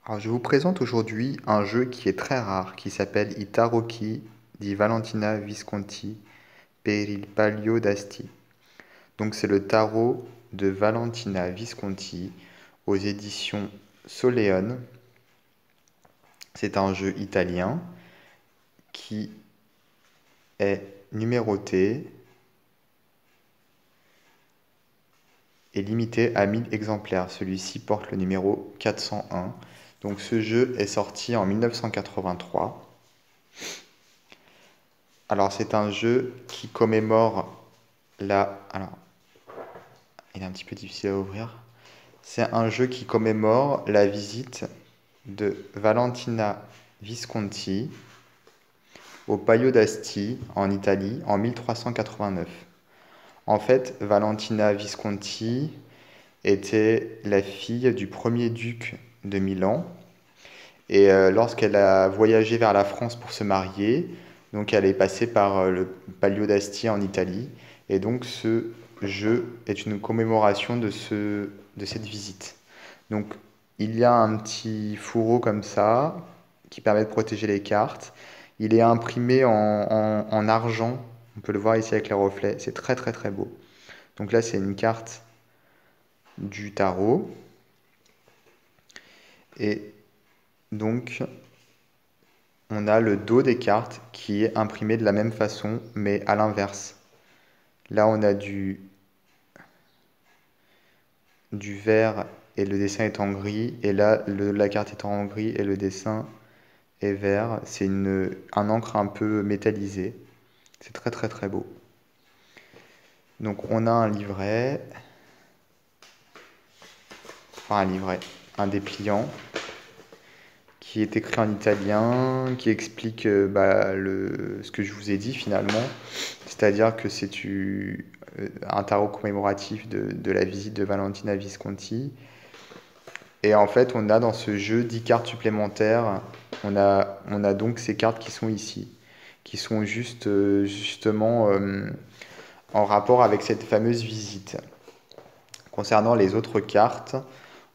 Alors, je vous présente aujourd'hui un jeu qui est très rare, qui s'appelle I Tarocchi di Valentina Visconti per il Palio d'Asti. Donc, c'est le tarot de Valentina Visconti aux éditions Soleone. C'est un jeu italien qui est numéroté et limité à 1000 exemplaires. Celui-ci porte le numéro 401. Donc, ce jeu est sorti en 1983. Alors, c'est un jeu qui commémore Alors, il est un petit peu difficile à ouvrir. C'est un jeu qui commémore la visite de Valentina Visconti au Paio d'Asti en Italie en 1389. En fait, Valentina Visconti était la fille du premier duc de Milan et lorsqu'elle a voyagé vers la France pour se marier, donc elle est passée par le Palio d'Asti en Italie et donc ce jeu est une commémoration de cette visite. Donc il y a un petit fourreau comme ça qui permet de protéger les cartes. Il est imprimé en argent, on peut le voir ici avec les reflets, c'est très très très beau. Donc là c'est une carte du tarot et donc on a le dos des cartes qui est imprimé de la même façon mais à l'inverse. Là on a du vert et le dessin est en gris et là la carte est en gris et le dessin est vert. C'est un encre un peu métallisé. C'est très très très beau. Donc on a un livret, enfin un livret, un dépliant qui est écrit en italien, qui explique ce que je vous ai dit finalement, c'est-à-dire que c'est un tarot commémoratif de la visite de Valentina Visconti. Et en fait, on a dans ce jeu 10 cartes supplémentaires. On a donc ces cartes qui sont ici, qui sont justement en rapport avec cette fameuse visite. Concernant les autres cartes,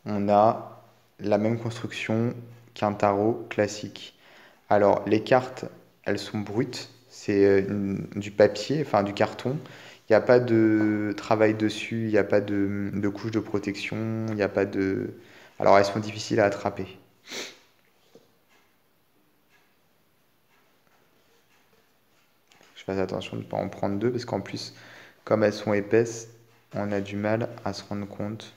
on a la même construction qu'un tarot classique. Alors, les cartes, elles sont brutes, c'est du papier, enfin du carton. Il n'y a pas de travail dessus, il n'y a pas de couche de protection, il n'y a pas de... Alors, elles sont difficiles à attraper. Je fais attention de ne pas en prendre deux, parce qu'en plus, comme elles sont épaisses, on a du mal à se rendre compte.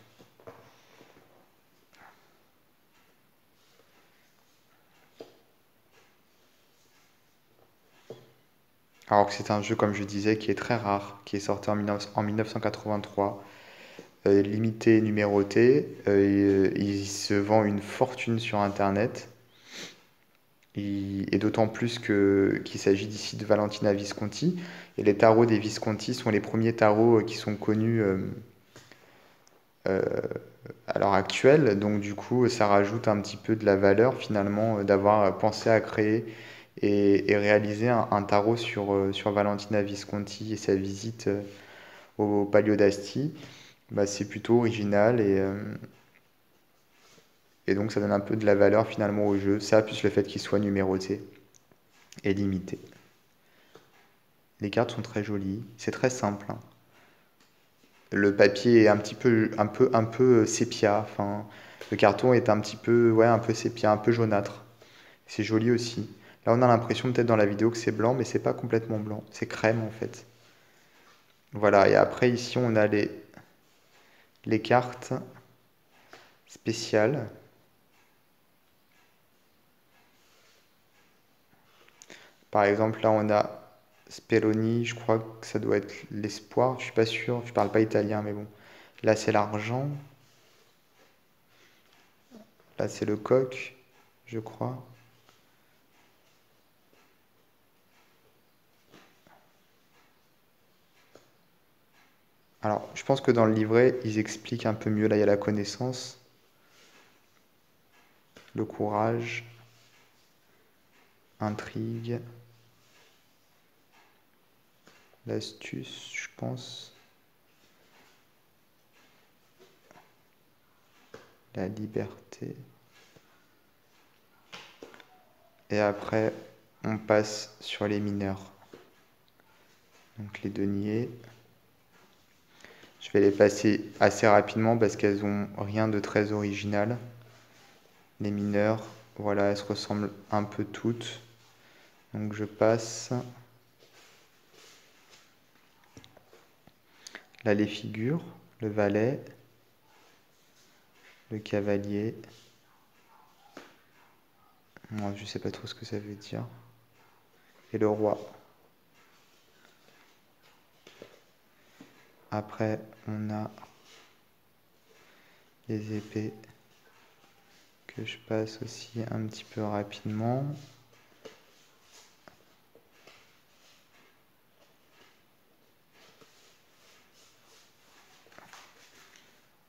Alors que c'est un jeu, comme je disais, qui est très rare, qui est sorti en 1983, limité et numéroté. Il se vend une fortune sur Internet. Et d'autant plus qu'il s'agit d'ici de Valentina Visconti. Et les tarots des Visconti sont les premiers tarots qui sont connus euh, à l'heure actuelle. Donc du coup, ça rajoute un petit peu de la valeur finalement d'avoir pensé à créer et réaliser un tarot sur Valentina Visconti et sa visite au Palio d'Asti. Bah, c'est plutôt original et donc ça donne un peu de la valeur finalement au jeu. Ça, plus le fait qu'il soit numéroté et limité. Les cartes sont très jolies, c'est très simple, hein. Le papier est un peu sépia. Enfin, le carton est un petit peu, ouais, un peu sépia, un peu jaunâtre. C'est joli aussi. Là, on a l'impression peut-être dans la vidéo que c'est blanc, mais c'est pas complètement blanc. C'est crème en fait. Voilà. Et après ici, on a les cartes spéciales. Par exemple, là, on a Speloni. Je crois que ça doit être l'espoir. Je suis pas sûr. Je parle pas italien, mais bon. Là, c'est l'argent. Là, c'est le coq, je crois. Alors, je pense que dans le livret, ils expliquent un peu mieux. Là, il y a la connaissance, le courage, intrigue, l'astuce, je pense, la liberté. Et après, on passe sur les mineurs. Donc les deniers. Je vais les passer assez rapidement parce qu'elles ont rien de très original. Les mineurs, voilà, elles se ressemblent un peu toutes. Donc je passe. Là, les figures, le valet, le cavalier. Moi, je sais pas trop ce que ça veut dire. Et le roi. Après, on a les épées que je passe aussi un petit peu rapidement.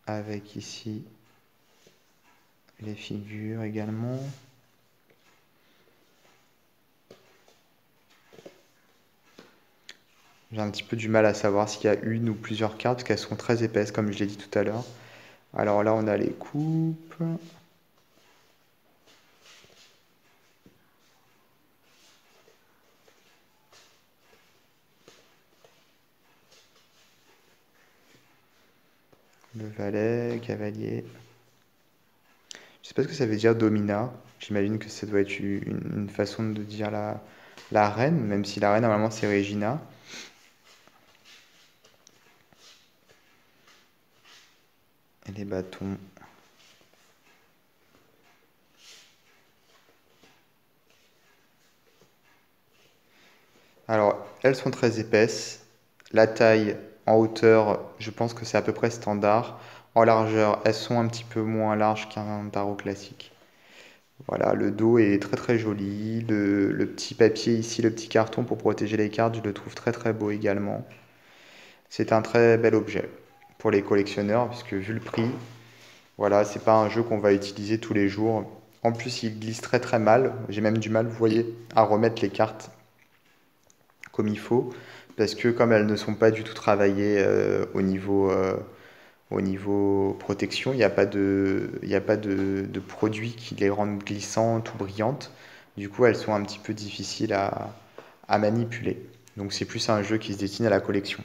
Avec ici les figures également. J'ai un petit peu du mal à savoir s'il y a une ou plusieurs cartes, parce qu'elles sont très épaisses, comme je l'ai dit tout à l'heure. Alors là, on a les coupes. Le valet, cavalier. Je sais pas ce que ça veut dire domina. J'imagine que ça doit être une façon de dire la reine, même si la reine, normalement, c'est Regina. Et les bâtons. Alors, elles sont très épaisses. La taille en hauteur, je pense que c'est à peu près standard. En largeur, elles sont un petit peu moins larges qu'un tarot classique. Voilà, le dos est très très joli. Le petit papier ici, le petit carton pour protéger les cartes, je le trouve très très beau également. C'est un très bel objet pour les collectionneurs, puisque vu le prix, voilà, c'est pas un jeu qu'on va utiliser tous les jours. En plus, il glisse très très mal. J'ai même du mal, vous voyez, à remettre les cartes comme il faut, parce que comme elles ne sont pas du tout travaillées au niveau protection, il n'y a pas de produit qui les rendent glissantes ou brillantes. Du coup, elles sont un petit peu difficiles à manipuler. Donc c'est plus un jeu qui se destine à la collection.